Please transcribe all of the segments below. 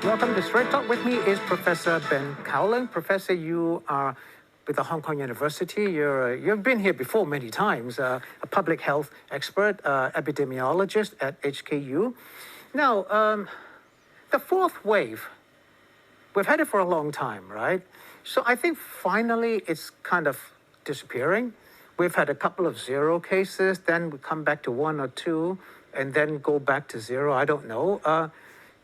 Welcome to Straight Talk. With me is Professor Ben Cowling. Professor, you are with the Hong Kong University. You've been here before many times, a public health expert, epidemiologist at HKU. Now, the fourth wave, we've had it for a long time, right? So I think finally it's kind of disappearing. We've had a couple of zero cases, then we come back to one or two, and then go back to zero. I don't know.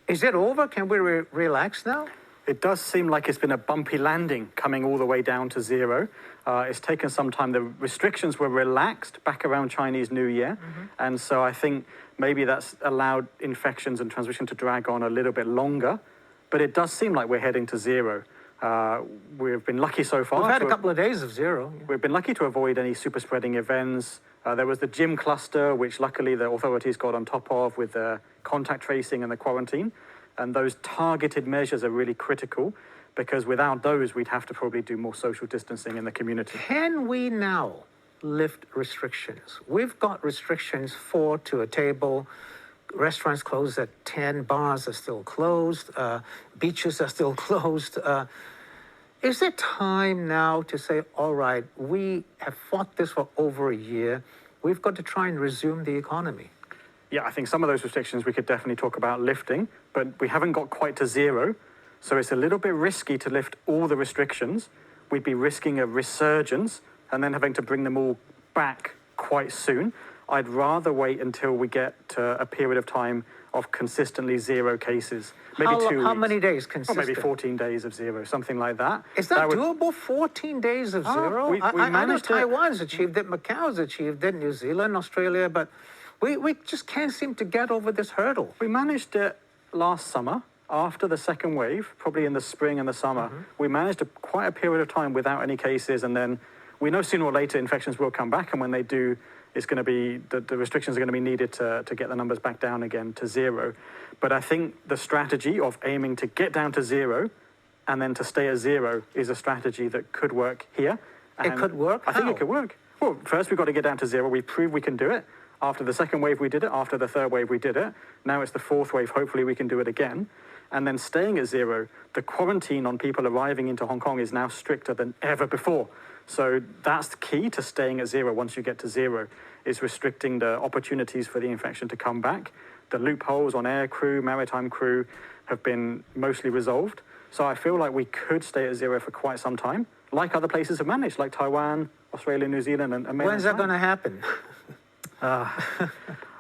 Is it over? Can we relax now? It does seem like it's been a bumpy landing coming all the way down to zero. It's taken some time. The restrictions were relaxed back around Chinese New Year. And so I think maybe that's allowed infections and transmission to drag on a little bit longer. But it does seem like we're heading to zero. We've been lucky so far. We've had a couple of days of zero. Yeah. We've been lucky to avoid any super spreading events. There was the gym cluster, which luckily the authorities got on top of with the contact tracing and the quarantine. And those targeted measures are really critical because without those, we'd have to probably do more social distancing in the community. Can we now lift restrictions? We've got restrictions 4 to a table. Restaurants closed at 10, bars are still closed, beaches are still closed. Is it time now to say, all right, we have fought this for over a year, we've got to try and resume the economy? Yeah, I think some of those restrictions we could definitely talk about lifting, but we haven't got quite to zero. So it's a little bit risky to lift all the restrictions. We'd be risking a resurgence and then having to bring them all back quite soon. I'd rather wait until we get to a period of time of consistently zero cases. Maybe 2 weeks. How many days Or consistent? maybe 14 days of zero, something like that. Is that doable, 14 days of zero? We I know managed it. Taiwan's achieved it, Macau's achieved it, New Zealand, Australia, but we just can't seem to get over this hurdle. We managed it last summer, after the second wave, probably in the spring and the summer. We managed quite a period of time without any cases, and then we know sooner or later infections will come back, and when they do, it's going to be, the restrictions are going to be needed to get the numbers back down again to zero. But I think the strategy of aiming to get down to zero and then to stay at zero is a strategy that could work here. It could work? I think How? it could work. Well, first we've got to get down to zero. We proved we can do it. After the second wave, we did it. After the third wave, we did it. Now it's the fourth wave. Hopefully we can do it again. And then staying at zero, the quarantine on people arriving into Hong Kong is now stricter than ever before. So that's the key to staying at zero once you get to zero, is restricting the opportunities for the infection to come back. The loopholes on air crew, maritime crew have been mostly resolved. So I feel like we could stay at zero for quite some time, like other places have managed, like Taiwan, Australia, New Zealand, and mainland When's that going to happen?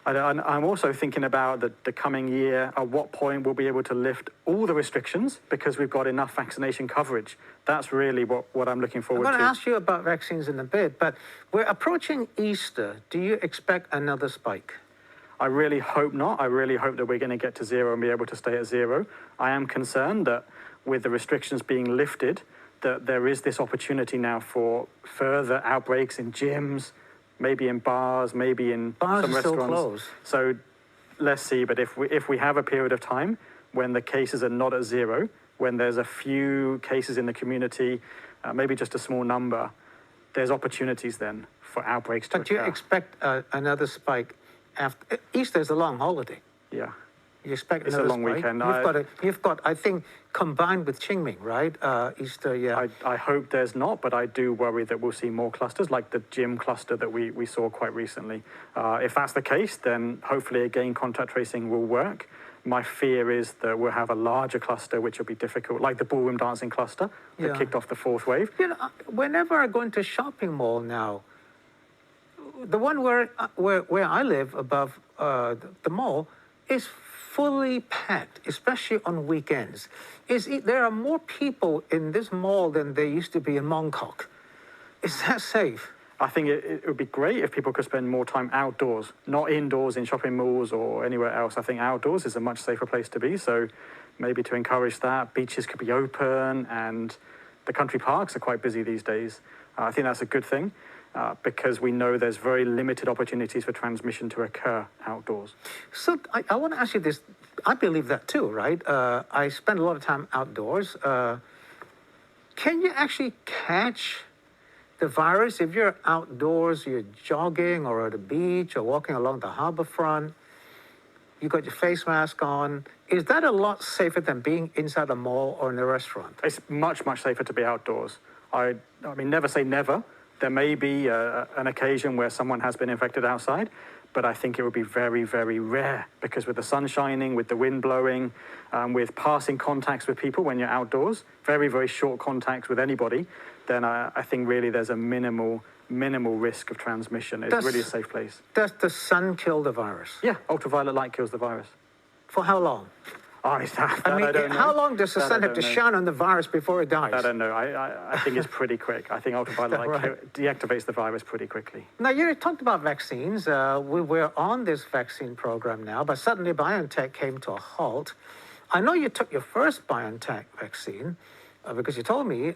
I'm also thinking about the coming year, at what point we'll be able to lift all the restrictions because we've got enough vaccination coverage. That's really what I'm looking forward to. I'm going to ask you about vaccines in a bit, but we're approaching Easter. Do you expect another spike? I really hope not. I really hope that we're going to get to zero and be able to stay at zero. I am concerned that with the restrictions being lifted, that there is this opportunity now for further outbreaks in gyms, maybe in bars, maybe in some restaurants. Bars are still closed. So let's see. But if we have a period of time when the cases are not at zero, when there's a few cases in the community, maybe just a small number, there's opportunities then for outbreaks to occur. But do you expect another spike after Easter's a long holiday? Yeah. You expect It's another a long spike? weekend. You've got, I think, combined with Qingming, right? Easter, yeah. I hope there's not, but I do worry that we'll see more clusters, like the gym cluster that we saw quite recently. If that's the case, then hopefully, again, contact tracing will work. My fear is that we'll have a larger cluster, which will be difficult, like the ballroom dancing cluster that kicked off the fourth wave. You know, whenever I go into a shopping mall now, the one where I live above the mall is fully packed, especially on weekends. There are more people in this mall than there used to be in Mongkok. Is that safe? I think it would be great if people could spend more time outdoors, not indoors in shopping malls or anywhere else. I think outdoors is a much safer place to be. So maybe to encourage that, beaches could be open and the country parks are quite busy these days. I think that's a good thing. Because we know there's very limited opportunities for transmission to occur outdoors. So I want to ask you this. I believe that too, right? I spend a lot of time outdoors. Can you actually catch the virus if you're outdoors, you're jogging or at a beach or walking along the harbor front? you got your face mask on. Is that a lot safer than being inside a mall or in a restaurant? It's much, much safer to be outdoors. I mean, never say never. There may be an occasion where someone has been infected outside, but I think it would be very, very rare because with the sun shining, with the wind blowing, with passing contacts with people when you're outdoors, very, very short contacts with anybody, then I think really there's a minimal risk of transmission. It's really a safe place. Does the sun kill the virus? Yeah, ultraviolet light kills the virus. For how long? Oh, I mean, how long does the sun have to shine on the virus before it dies? I don't know. I think it's pretty quick. I think ultraviolet light deactivates the virus pretty quickly. Now, you talked about vaccines. We're on this vaccine program now, but suddenly BioNTech came to a halt. I know you took your first BioNTech vaccine because you told me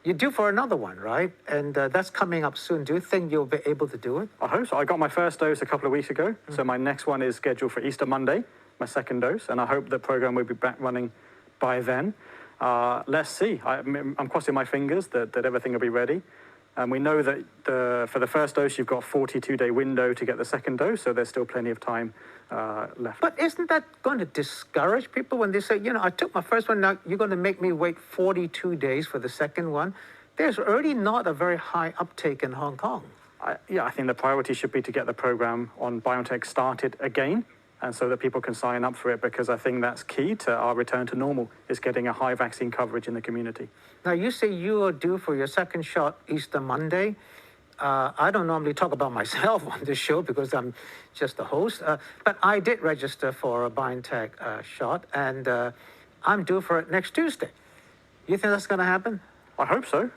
you're due for another one, right? And that's coming up soon. Do you think you'll be able to do it? I hope so. I got my first dose a couple of weeks ago. So my next one is scheduled for Easter Monday, my second dose. And I hope the program will be back running by then. Let's see. I'm crossing my fingers that everything will be ready. And we know that for the first dose, you've got a 42-day window to get the second dose. So there's still plenty of time left. But isn't that going to discourage people when they say, I took my first one, now you're going to make me wait 42 days for the second one? There's already not a very high uptake in Hong Kong. I think the priority should be to get the program on BioNTech started again, and so that people can sign up for it, because I think that's key to our return to normal, is getting a high vaccine coverage in the community. Now, you say you are due for your second shot Easter Monday. I don't normally talk about myself on this show because I'm just the host, but I did register for a BioNTech shot, and I'm due for it next Tuesday. You think that's going to happen? I hope so.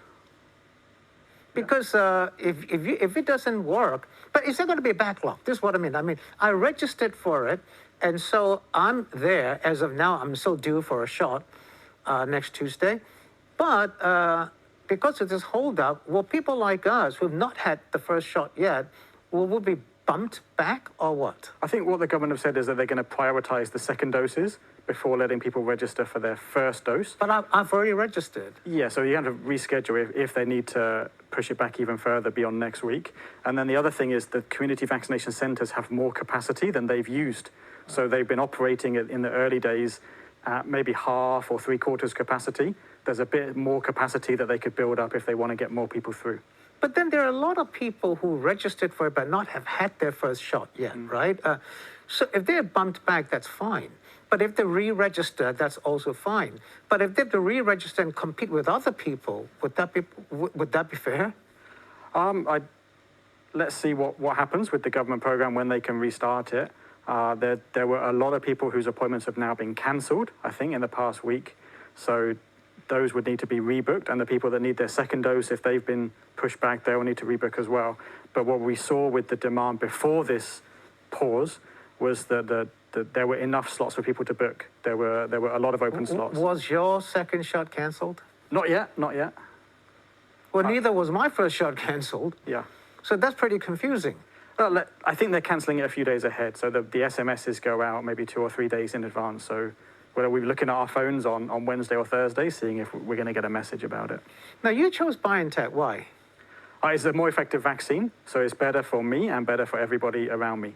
Because if it doesn't work, but is there going to be a backlog? This is what I mean. I registered for it, and so I'm there. As of now, I'm still due for a shot next Tuesday. But because of this holdup, will people like us who have not had the first shot yet, will we be bumped back or what? I think what the government have said is that they're going to prioritize the second doses before letting people register for their first dose. But I've already registered. Yeah, so you have to reschedule if they need to push it back even further beyond next week. And then the other thing is the community vaccination centres have more capacity than they've used. So they've been operating in the early days at maybe half or three-quarters capacity. There's a bit more capacity that they could build up if they want to get more people through. But then there are a lot of people who registered for it but not have had their first shot yet, right? So if they're bumped back, that's fine. But if they re-register, that's also fine. But if they have to re-register and compete with other people, would that be fair? Let's see what happens with the government program when they can restart it. There were a lot of people whose appointments have now been cancelled, I think, in the past week. So those would need to be rebooked, and the people that need their second dose, if they've been pushed back, they'll need to rebook as well. But what we saw with the demand before this pause was that there were enough slots for people to book. There were a lot of open slots. Was your second shot cancelled? Not yet. Well, neither was my first shot cancelled. Yeah. So that's pretty confusing. Well, I think they're cancelling it a few days ahead. So the SMSs go out maybe 2 or 3 days in advance. So we're looking at our phones on Wednesday or Thursday, seeing if we're going to get a message about it. Now, you chose BioNTech. Why? It's a more effective vaccine, so it's better for me and better for everybody around me.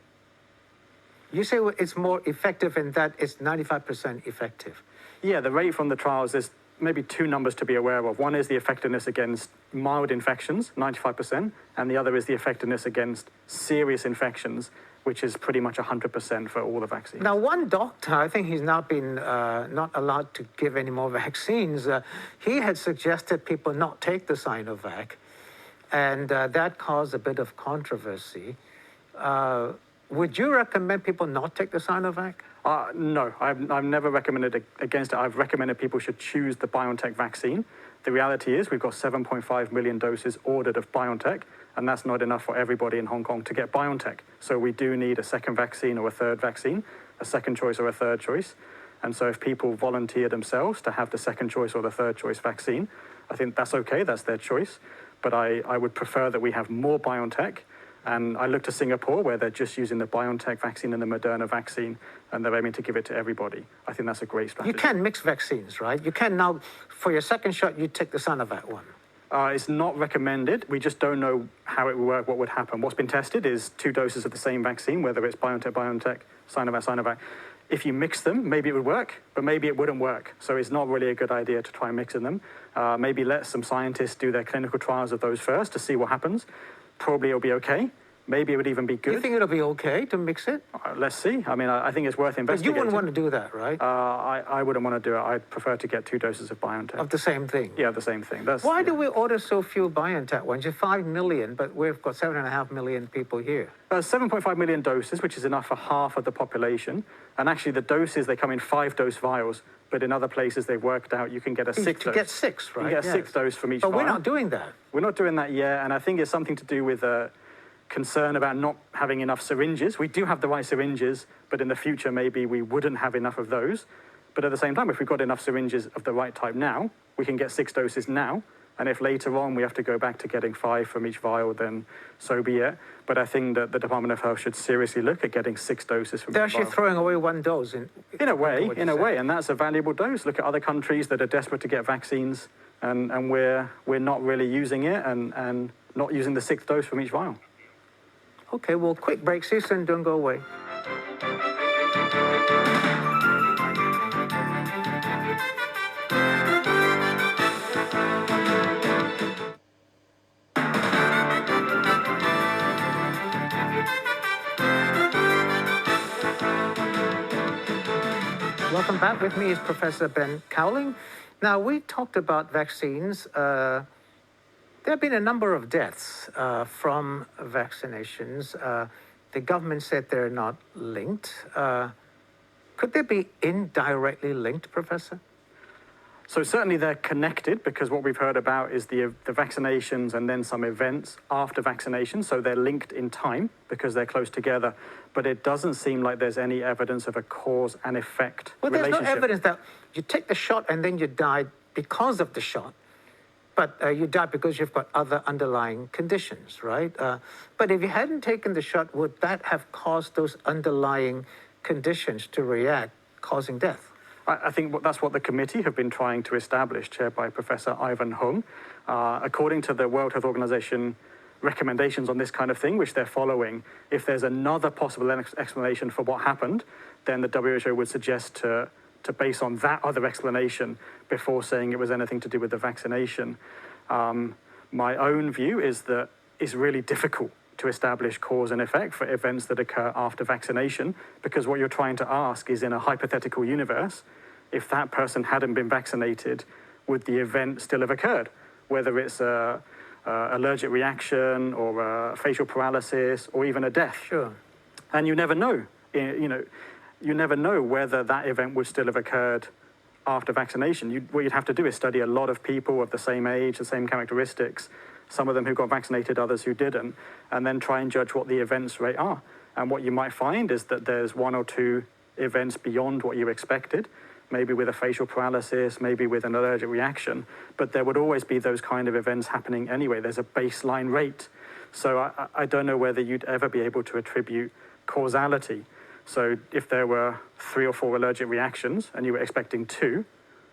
You say it's more effective in that it's 95% effective. Yeah, the rate from the trials, there's maybe two numbers to be aware of. One is the effectiveness against mild infections, 95%, and the other is the effectiveness against serious infections, which is pretty much 100% for all the vaccines. Now, one doctor, I think he's now been not allowed to give any more vaccines. He had suggested people not take the Sinovac, and that caused a bit of controversy. Would you recommend people not take the Sinovac? No, I've never recommended against it. I've recommended people should choose the BioNTech vaccine. The reality is we've got 7.5 million doses ordered of BioNTech, and that's not enough for everybody in Hong Kong to get BioNTech. So we do need a second vaccine or a third vaccine, a second choice or a third choice. And so if people volunteer themselves to have the second choice or the third choice vaccine, I think that's okay, that's their choice. But I would prefer that we have more BioNTech. And I look to Singapore, where they're just using the BioNTech vaccine and the Moderna vaccine, and they're aiming to give it to everybody. I think that's a great strategy. You can mix vaccines, right? You can now, for your second shot, you take the Sinovac one. It's not recommended. We just don't know how it would work, what would happen. What's been tested is 2 doses of the same vaccine, whether it's BioNTech, Sinovac. If you mix them, maybe it would work, but maybe it wouldn't work. So it's not really a good idea to try mixing them. Maybe let some scientists do their clinical trials of those first to see what happens. Probably it'll be okay. Maybe it would even be good. You think it'll be okay to mix it? Let's see. I mean, I think it's worth But investigating. you wouldn't want to do that, right? I wouldn't want to do it. I'd prefer to get 2 doses of BioNTech. Of the same thing? Yeah, the same thing. Why do we order so few BioNTech ones? You're 5 million, but we've got 7.5 million people here. 7.5 million doses, which is enough for half of the population. And actually, the doses, they come in 5-dose vials. But in other places, they've worked out you can get a 6th dose. You get 6, right? You get a 6th dose from each But vial. we're not doing that. We're not doing that yet. And I think it's something to do with concern about not having enough syringes. We do have the right syringes, but in the future, maybe we wouldn't have enough of those. But at the same time, if we've got enough syringes of the right type now, we can get 6 doses now. And if later on we have to go back to getting 5 from each vial, then so be it. But I think that the Department of Health should seriously look at getting 6 doses from They're each actually vial. throwing away 1 dose. In a way, and that's a valuable dose. Look at other countries that are desperate to get vaccines, and we're not really using it and not using the 6th dose from each vial. Okay, well, quick break, Susan, don't go away. Welcome back. With me is Professor Ben Cowling. Now, we talked about vaccines. There have been a number of deaths from vaccinations. The government said they're not linked. Could they be indirectly linked, Professor? So certainly they're connected, because what we've heard about is the vaccinations and then some events after vaccination. So they're linked in time because they're close together. But it doesn't seem like there's any evidence of a cause and effect relationship. There's no evidence that you take the shot and then you died because of the shot. But you died because you've got other underlying conditions, right? But if you hadn't taken the shot, would that have caused those underlying conditions to react, causing death? I think that's what the committee have been trying to establish, chaired by Professor Ivan Hung. According to the World Health Organization recommendations on this kind of thing, which they're following, if there's another possible explanation for what happened, then the WHO would suggest to base on that other explanation before saying it was anything to do with the vaccination. My own view is that it's really difficult to establish cause and effect for events that occur after vaccination, because what you're trying to ask is, in a hypothetical universe, if that person hadn't been vaccinated, would the event still have occurred? Whether it's a allergic reaction or a facial paralysis or even a death. Sure. And you never know. You never know whether that event would still have occurred after vaccination. What you'd have to do is study a lot of people of the same age, the same characteristics, some of them who got vaccinated, others who didn't, and then try and judge what the events rate are. And what you might find is that there's 1 or 2 events beyond what you expected, maybe with a facial paralysis, maybe with an allergic reaction, but there would always be those kind of events happening anyway. There's a baseline rate. So I don't know whether you'd ever be able to attribute causality. So if there were 3 or 4 allergic reactions and you were expecting 2,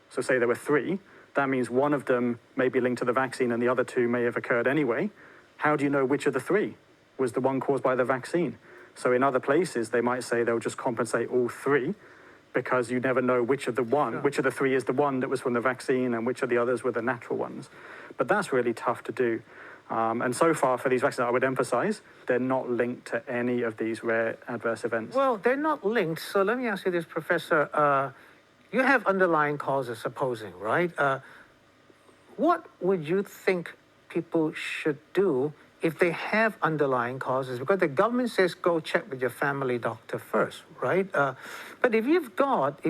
so say there were 3, that means 1 of them may be linked to the vaccine and the other 2 may have occurred anyway. How do you know which of the 3 was the one caused by the vaccine? So in other places, they might say they'll just compensate all 3, because you never know which of the 3 is the one that was from the vaccine and which of the others were the natural ones. But that's really tough to do. And so far for these vaccines, I would emphasize, they're not linked to any of these rare adverse events. Well, they're not linked. So let me ask you this, Professor. You have underlying causes, supposing, right? What would you think people should do if they have underlying causes? Because the government says go check with your family doctor first, right? But if you've got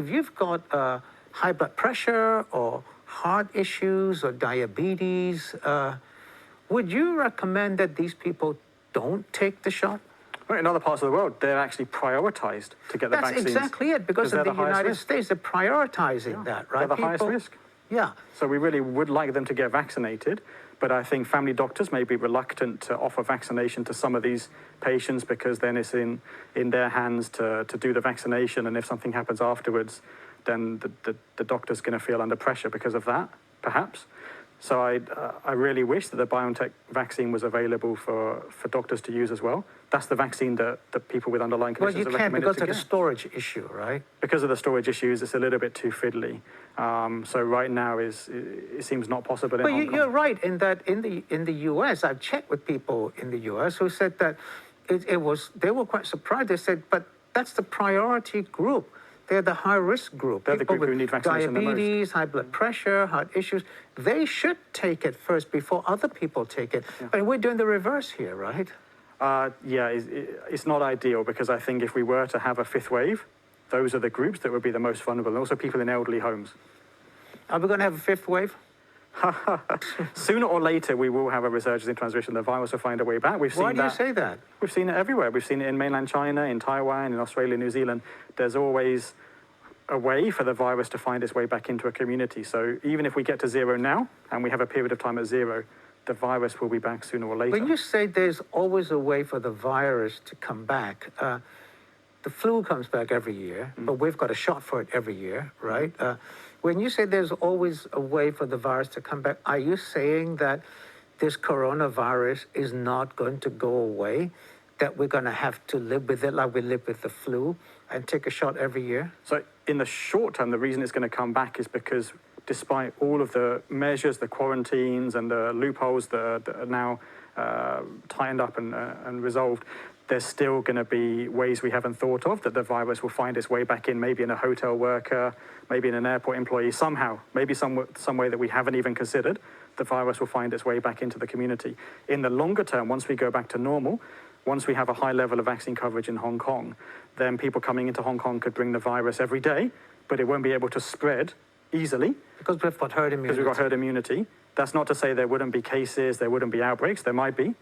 high blood pressure or heart issues or diabetes, would you recommend that these people don't take the shot? Well, in other parts of the world, they're actually prioritized to get the vaccines. That's exactly it, because in the United States, they're prioritizing that, right? They're the highest risk. Yeah. So we really would like them to get vaccinated, but I think family doctors may be reluctant to offer vaccination to some of these patients, because then it's in their hands to do the vaccination, and if something happens afterwards, then the doctor's going to feel under pressure because of that, perhaps. So I really wish that the BioNTech vaccine was available for doctors to use as well. That's the vaccine that people with underlying Well, conditions you are can't recommended because to of the get. storage issue, right? Because of the storage issues, it's a little bit too fiddly. So right now it seems not possible in But Hong Kong. you're right in that in the U.S., I've checked with people in the U.S. who said that they were quite surprised. They said, but that's the priority group. They're the high-risk group. They're the People group who with need vaccination the most. diabetes, high blood pressure, heart issues. They should take it first before other people take it. Yeah. But we're doing the reverse here, right? Yeah, it's not ideal because I think if we were to have a fifth wave, those are the groups that would be the most vulnerable, and also people in elderly homes. Are we going to have a fifth wave? Sooner or later, we will have a resurgence in transmission. The virus will find a way back. We've seen Why do you say that? We've seen it everywhere. We've seen it in mainland China, in Taiwan, in Australia, New Zealand. There's always a way for the virus to find its way back into a community. So even if we get to zero now, and we have a period of time at zero, the virus will be back sooner or later. When you say there's always a way for the virus to come back, the flu comes back every year, but we've got a shot for it every year, right? When you say there's always a way for the virus to come back, are you saying that this coronavirus is not going to go away, that we're going to have to live with it like we live with the flu and take a shot every year? So in the short term, the reason it's going to come back is because despite all of the measures, the quarantines and the loopholes that are now tightened up and resolved, there's still going to be ways we haven't thought of that the virus will find its way back in, maybe in a hotel worker, maybe in an airport employee, somehow, maybe some way that we haven't even considered, the virus will find its way back into the community. In the longer term, once we go back to normal, once we have a high level of vaccine coverage in Hong Kong, then people coming into Hong Kong could bring the virus every day, but it won't be able to spread easily. Because we've got herd immunity. Because we've got herd immunity. That's not to say there wouldn't be cases, there wouldn't be outbreaks, there might be.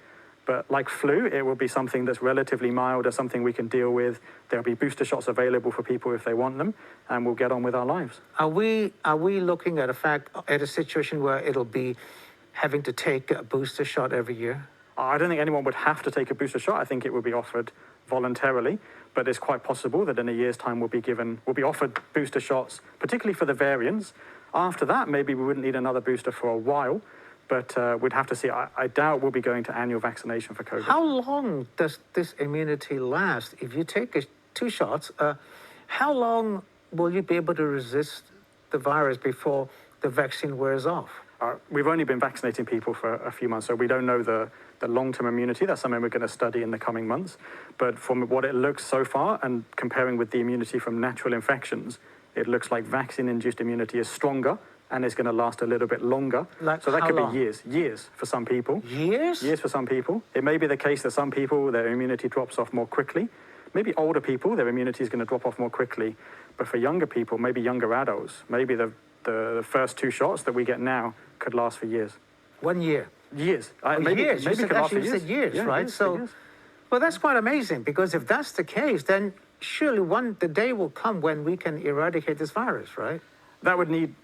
But like flu, it will be something that's relatively mild or something we can deal with. There'll be booster shots available for people if they want them, and we'll get on with our lives. Are we looking at a situation where it'll be having to take a booster shot every year? I don't think anyone would have to take a booster shot. I think it would be offered voluntarily, but it's quite possible that in a year's time we'll be offered booster shots, particularly for the variants. After that, maybe we wouldn't need another booster for a while, but we'd have to see. I doubt we'll be going to annual vaccination for COVID. How long does this immunity last? If you take 2 shots, how long will you be able to resist the virus before the vaccine wears off? We've only been vaccinating people for a few months, so we don't know the long-term immunity. That's something we're going to study in the coming months. But from what it looks so far, and comparing with the immunity from natural infections, it looks like vaccine-induced immunity is stronger and is going to last a little bit longer. Like so that how could long? be years for some people. Years? Years for some people. It may be the case that some people, their immunity drops off more quickly. Maybe older people, their immunity is going to drop off more quickly. But for younger people, maybe younger adults, maybe the first 2 shots that we get now could last for years. 1 year? Years. Maybe years. you Maybe said, could last for actually, you said years, Yeah, right? years, So, years. well, that's quite amazing, because if that's the case, then surely the day will come when we can eradicate this virus, right? That would need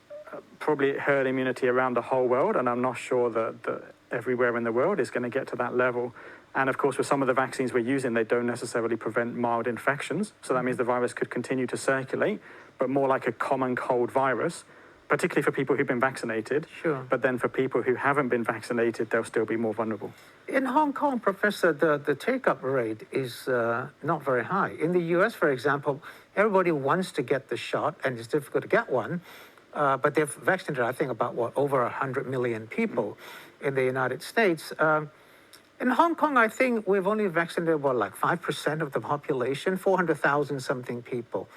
probably herd immunity around the whole world, and I'm not sure that everywhere in the world is going to get to that level. And of course, with some of the vaccines we're using, they don't necessarily prevent mild infections. So that means the virus could continue to circulate, but more like a common cold virus, particularly for people who've been vaccinated. Sure. But then for people who haven't been vaccinated, they'll still be more vulnerable. In Hong Kong, Professor, the take-up rate is not very high. In the US, for example, everybody wants to get the shot, and it's difficult to get one. But they've vaccinated, I think, about, over 100 million people in the United States. In Hong Kong, I think we've only vaccinated, like 5% of the population, 400,000 something people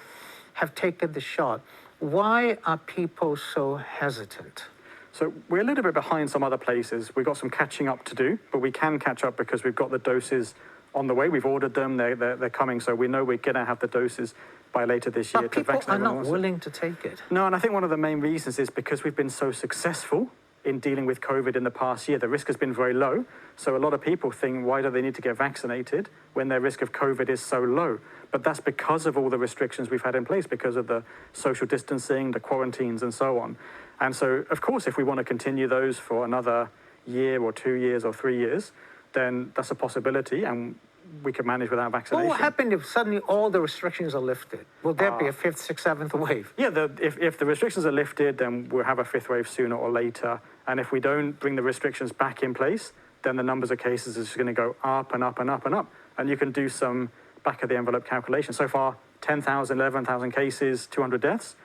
have taken the shot. Why are people so hesitant? So we're a little bit behind some other places. We've got some catching up to do, but we can catch up because we've got the doses on the way. We've ordered them, they're coming, so we know we're going to have the doses by later this year But to people vaccinate are everyone. not willing to take it. No, and I think one of the main reasons is because we've been so successful in dealing with COVID in the past year. The risk has been very low, so a lot of people think, why do they need to get vaccinated when their risk of COVID is so low? But that's because of all the restrictions we've had in place, because of the social distancing, the quarantines, and so on. And so, of course, if we want to continue those for another year or 2 years or 3 years, then that's a possibility, and we could manage without What vaccination. will happen if suddenly all the restrictions are lifted? Will there be a fifth, sixth, seventh wave? Yeah, if the restrictions are lifted, then we'll have a fifth wave sooner or later. And if we don't bring the restrictions back in place, then the numbers of cases is going to go up and up and up and up. And you can do some back of the envelope calculation. So far, 10,000, 11,000 cases, 200 deaths.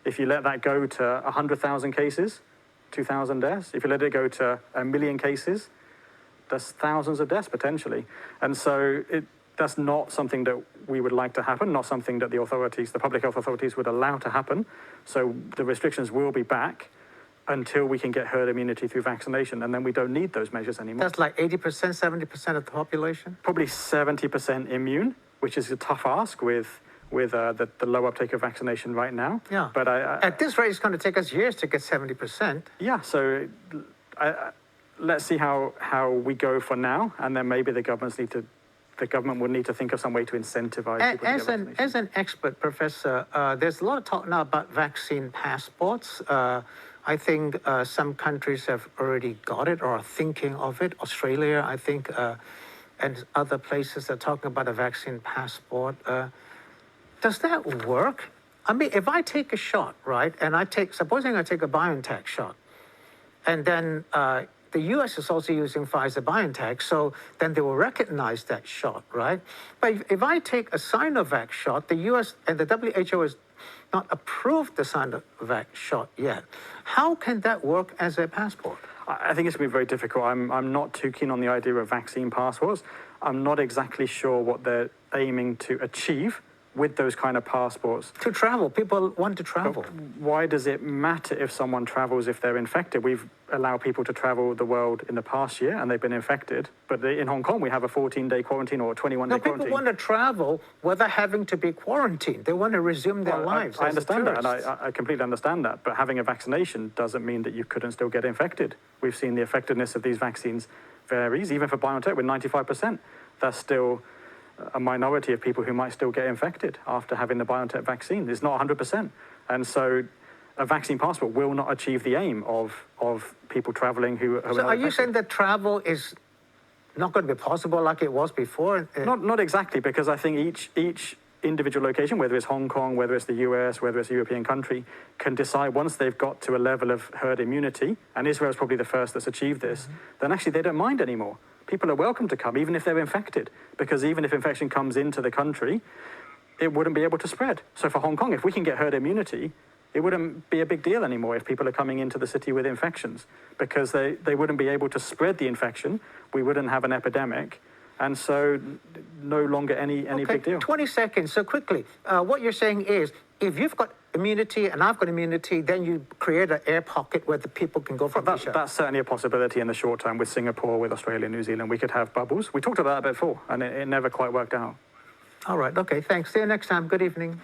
If you let that go to 100,000 cases, 2,000 deaths. If you let it go to 1 million cases, that's thousands of deaths potentially. And so that's not something that we would like to happen, not something that the authorities, the public health authorities would allow to happen. So the restrictions will be back until we can get herd immunity through vaccination, and then we don't need those measures anymore. That's like 80%, 70% of the population? Probably 70% immune, which is a tough ask with the low uptake of vaccination right now. Yeah. But at this rate, it's going to take us years to get 70%. Yeah, so let's see how we go for now, and then maybe the government would need to think of some way to incentivize people to get vaccination. As an expert, Professor, there's a lot of talk now about vaccine passports. I think some countries have already got it or are thinking of it. Australia, I think, and other places are talking about a vaccine passport. Does that work? I mean, if I take a shot, right, and supposing I take a BioNTech shot, and then the U.S. is also using Pfizer-BioNTech, so then they will recognize that shot, right? But if I take a Sinovac shot, the U.S. and the WHO has not approved the Sinovac shot yet. How can that work as a passport? I think it's going to be very difficult. I'm not too keen on the idea of vaccine passports. I'm not exactly sure what they're aiming to achieve with those kind of passports. To travel. People want to travel. But why does it matter if someone travels if they're infected? We've allowed people to travel the world in the past year and they've been infected. But in Hong Kong, we have a 14-day quarantine or a 21-day quarantine. People want to travel without having to be quarantined. They want to resume their lives. I understand that, and I completely understand that. But having a vaccination doesn't mean that you couldn't still get infected. We've seen the effectiveness of these vaccines varies. Even for BioNTech, with 95%, that's still a minority of people who might still get infected after having the BioNTech vaccine. It's not 100%. And so a vaccine passport will not achieve the aim of people traveling who are So are you saying that travel is not going to be possible like it was before? Not exactly, because I think each individual location, whether it's Hong Kong, whether it's the US, whether it's a European country, can decide once they've got to a level of herd immunity, and Israel's probably the first that's achieved this, then actually they don't mind anymore. People are welcome to come, even if they're infected, because even if infection comes into the country, it wouldn't be able to spread. So for Hong Kong, if we can get herd immunity, it wouldn't be a big deal anymore if people are coming into the city with infections, because they wouldn't be able to spread the infection, we wouldn't have an epidemic, and so no longer any big deal. 20 seconds, so quickly. What you're saying is, if you've got immunity and I've got immunity, then you create an air pocket where the people can go from each other. That's certainly a possibility in the short term with Singapore, with Australia, New Zealand. We could have bubbles. We talked about that before, and it never quite worked out. All right, okay, thanks. See you next time. Good evening.